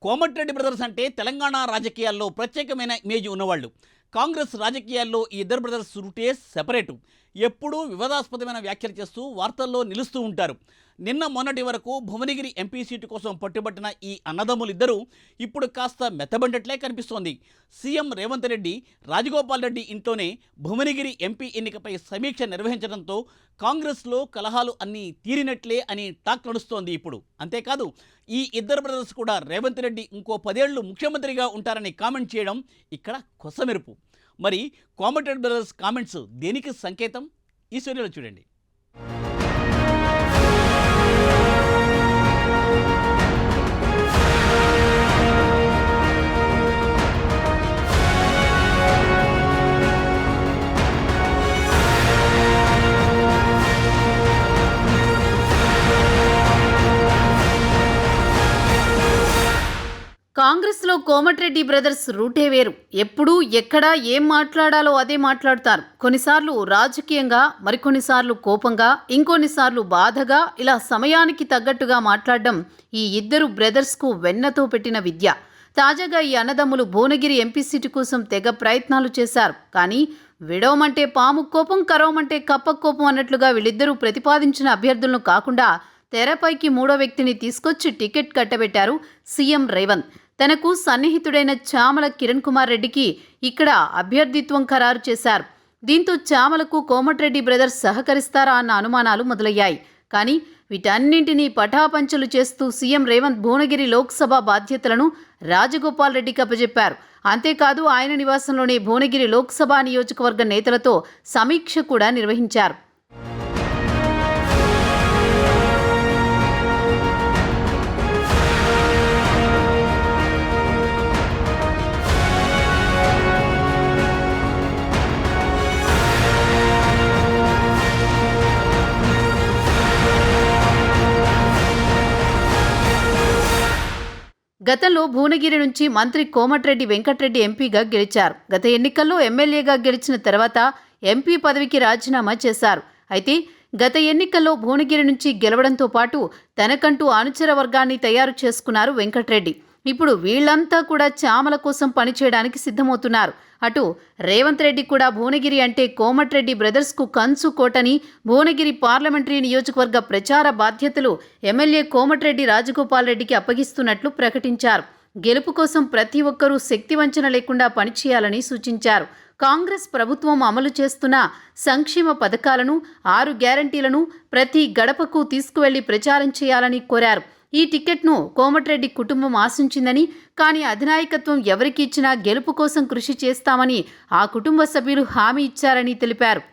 Komatireddy brothers అంటే తెలంగాణ రాజకీయాల్లో ప్రత్యేకమైన ఇమేజ్ ఉన్నవాళ్ళు. కాంగ్రెస్ రాజకీయాల్లో ఈ ఇద్దరు బ్రదర్స్ రూటే సెపరేటు. ఎప్పుడూ వివాదాస్పదమైన వ్యాఖ్యలు చేస్తూ వార్తల్లో నిలుస్తూ ఉంటారు. నిన్న మొన్నటి వరకు భువనగిరి ఎంపీ సీటు కోసం పట్టుబట్టిన ఈ అన్నదమ్ములిద్దరూ ఇప్పుడు కాస్త మెత్తబడ్డట్లే కనిపిస్తోంది. సీఎం రేవంత్ రెడ్డి రాజగోపాల్ రెడ్డి ఇంట్లోనే భువనగిరి ఎంపీ ఎన్నికపై సమీక్ష నిర్వహించడంతో కాంగ్రెస్లో కలహాలు అన్నీ తీరినట్లే అని టాక్ నడుస్తోంది ఇప్పుడు. అంతేకాదు ఈ ఇద్దరు బ్రదర్స్ కూడా రేవంత్ రెడ్డి ఇంకో 10 ఏళ్లు ముఖ్యమంత్రిగా ఉంటారని కామెంట్ చేయడం ఇక్కడ కొసమెరుపు. మరి కోమటిరెడ్డి బ్రదర్స్ కామెంట్స్ దేనికి సంకేతం? ఈ స్టోరీలో చూడండి. కాంగ్రెస్లో కోమటిరెడ్డి బ్రదర్స్ రూటే వేరు. ఎప్పుడూ ఎక్కడ ఏం మాట్లాడాలో అదే మాట్లాడతారు. కొన్నిసార్లు రాజకీయంగా, మరికొన్నిసార్లు కోపంగా, ఇంకొన్నిసార్లు బాధగా, ఇలా సమయానికి తగ్గట్టుగా మాట్లాడడం ఈ ఇద్దరు బ్రదర్స్కు వెన్నతో పెట్టిన విద్య. తాజాగా ఈ అన్నదమ్ములు భువనగిరి ఎంపీ సీటు కోసం తెగ ప్రయత్నాలు చేశారు. కానీ విడవమంటే పాము కోపం, కరవమంటే కప్ప కోపం అన్నట్లుగా వీళ్ళిద్దరూ ప్రతిపాదించిన అభ్యర్థులను కాకుండా తెరపైకి మూడో వ్యక్తిని తీసుకొచ్చి టికెట్ కట్టబెట్టారు సీఎం రేవంత్. తనకు సన్నిహితుడైన చామల కిరణ్ కుమార్ రెడ్డికి ఇక్కడ అభ్యర్థిత్వం ఖరారు చేశారు. దీంతో చామలకు కోమటిరెడ్డి బ్రదర్స్ సహకరిస్తారా అన్న అనుమానాలు మొదలయ్యాయి. కానీ వీటన్నింటినీ పటాపంచలు చేస్తూ సీఎం రేవంత్ భువనగిరి లోక్సభ బాధ్యతలను రాజగోపాల్ రెడ్డికి అప్పజెప్పారు. అంతేకాదు ఆయన నివాసంలోనే భువనగిరి లోక్సభ నియోజకవర్గ నేతలతో సమీక్ష కూడా నిర్వహించారు. గతంలో భువనగిరి నుంచి మంత్రి కోమటిరెడ్డి వెంకటరెడ్డి ఎంపీగా గెలిచారు. గత ఎన్నికల్లో ఎమ్మెల్యేగా గెలిచిన తర్వాత ఎంపీ పదవికి రాజీనామా చేశారు. అయితే గత ఎన్నికల్లో భువనగిరి నుంచి గెలవడంతో పాటు తనకంటూ అనుచర వర్గాన్ని తయారు చేసుకున్నారు వెంకటరెడ్డి. ఇప్పుడు వీళ్లంతా కూడా చామల కోసం పనిచేయడానికి సిద్ధమవుతున్నారు. అటు రేవంత్ రెడ్డి కూడా భువనగిరి అంటే కోమటిరెడ్డి బ్రదర్స్కు కంచు కోటని భువనగిరి పార్లమెంటరీ నియోజకవర్గ ప్రచార బాధ్యతలు ఎమ్మెల్యే కోమటిరెడ్డి రాజగోపాల్ రెడ్డికి అప్పగిస్తున్నట్లు ప్రకటించారు. గెలుపు కోసం ప్రతి ఒక్కరూ శక్తివంచన లేకుండా పనిచేయాలని సూచించారు. కాంగ్రెస్ ప్రభుత్వం అమలు చేస్తున్న సంక్షేమ పథకాలను, 6 గ్యారంటీలను ప్రతి గడపకు తీసుకువెళ్లి ప్రచారం చేయాలని కోరారు. ఈ టికెట్ను కోమటిరెడ్డి కుటుంబం ఆశించిందని, కానీ అధినాయకత్వం ఎవరికి ఇచ్చినా గెలుపు కోసం కృషి చేస్తామని ఆ కుటుంబ సభ్యులు హామీ ఇచ్చారని తెలిపారు.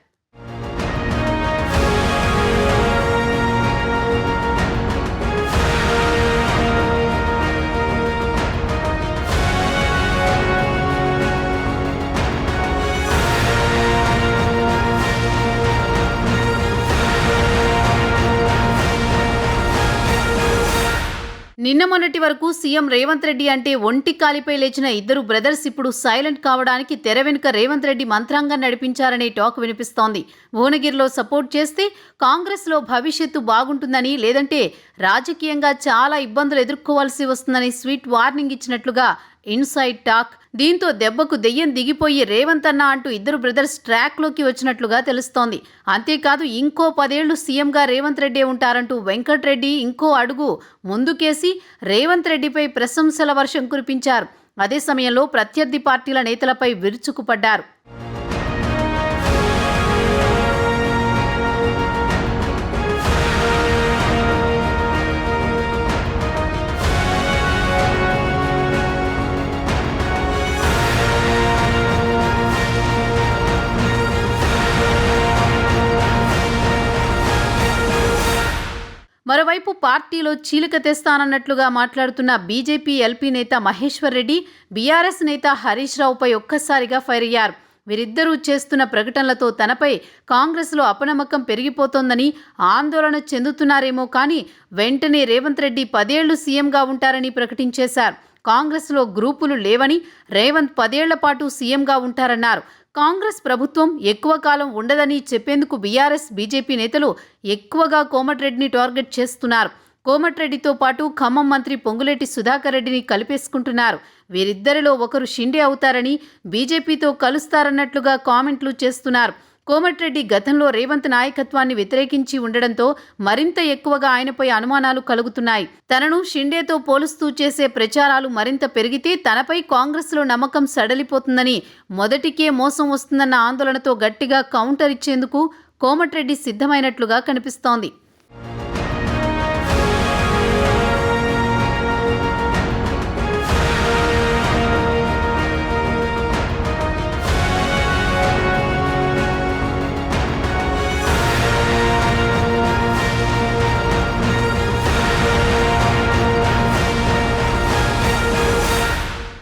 నిన్న మొన్నటి వరకు సీఎం రేవంత్ రెడ్డి అంటే ఒంటి కాలిపై లేచిన ఇద్దరు బ్రదర్స్ ఇప్పుడు సైలెంట్ కావడానికి తెర వెనుక రేవంత్ రెడ్డి మంత్రాంగం నడిపించారనే టాక్ వినిపిస్తోంది. భువనగిరిలో సపోర్ట్ చేస్తే కాంగ్రెస్లో భవిష్యత్తు బాగుంటుందని, లేదంటే రాజకీయంగా చాలా ఇబ్బందులు ఎదుర్కోవాల్సి వస్తుందని స్వీట్ వార్నింగ్ ఇచ్చినట్లుగా ఇన్సైడ్ టాక్. దీంతో దెబ్బకు దెయ్యం దిగిపోయి రేవంత్ అన్న అంటూ ఇద్దరు బ్రదర్స్ ట్రాక్లోకి వచ్చినట్లుగా తెలుస్తోంది. అంతేకాదు ఇంకో 10 ఏళ్లు సీఎంగా రేవంత్ రెడ్డి ఉంటారంటూ వెంకటరెడ్డి ఇంకో అడుగు ముందుకేసి రేవంత్ రెడ్డిపై ప్రశంసల వర్షం కురిపించారు. అదే సమయంలో ప్రత్యర్థి పార్టీల నేతలపై విరుచుకుపడ్డారు. మరోవైపు పార్టీలో చీలిక తెస్తానన్నట్లుగా మాట్లాడుతున్న బీజేపీ ఎల్పీ నేత మహేశ్వర్ రెడ్డి, బీఆర్ఎస్ నేత హరీష్ రావుపై ఒక్కసారిగా ఫైర్ అయ్యారు. వీరిద్దరూ చేస్తున్న ప్రకటనలతో తనపై కాంగ్రెస్లో అపనమ్మకం పెరిగిపోతోందని ఆందోళన చెందుతున్నారేమో, కానీ వెంటనే రేవంత్ రెడ్డి 10 ఏళ్లు సీఎంగా ఉంటారని ప్రకటించేశారు. కాంగ్రెస్లో గ్రూపులు లేవని, రేవంత్ 10 ఏళ్ల పాటు సీఎంగా ఉంటారన్నారు. కాంగ్రెస్ ప్రభుత్వం ఎక్కువ కాలం ఉండదని చెప్పేందుకు బీఆర్ఎస్, బీజేపీ నేతలు ఎక్కువగా కోమటిరెడ్డిని టార్గెట్ చేస్తున్నారు. కోమటిరెడ్డితో పాటు ఖమ్మం మంత్రి పొంగులేటి సుధాకర్ రెడ్డిని కలిపేసుకుంటున్నారు. వీరిద్దరిలో ఒకరు షిండే అవుతారని, బీజేపీతో కలుస్తారన్నట్లుగా కామెంట్లు చేస్తున్నారు. కోమటిరెడ్డి గతంలో రేవంత్ నాయకత్వాన్ని వ్యతిరేకించి ఉండడంతో మరింత ఎక్కువగా ఆయనపై అనుమానాలు కలుగుతున్నాయి. తనను షిండేతో పోలుస్తూ చేసే ప్రచారాలు మరింత పెరిగితే తనపై కాంగ్రెస్లో నమ్మకం సడలిపోతుందని, మొదటికే మోసం వస్తుందన్న ఆందోళనతో గట్టిగా కౌంటర్ ఇచ్చేందుకు కోమటిరెడ్డి సిద్ధమైనట్లుగా కనిపిస్తోంది.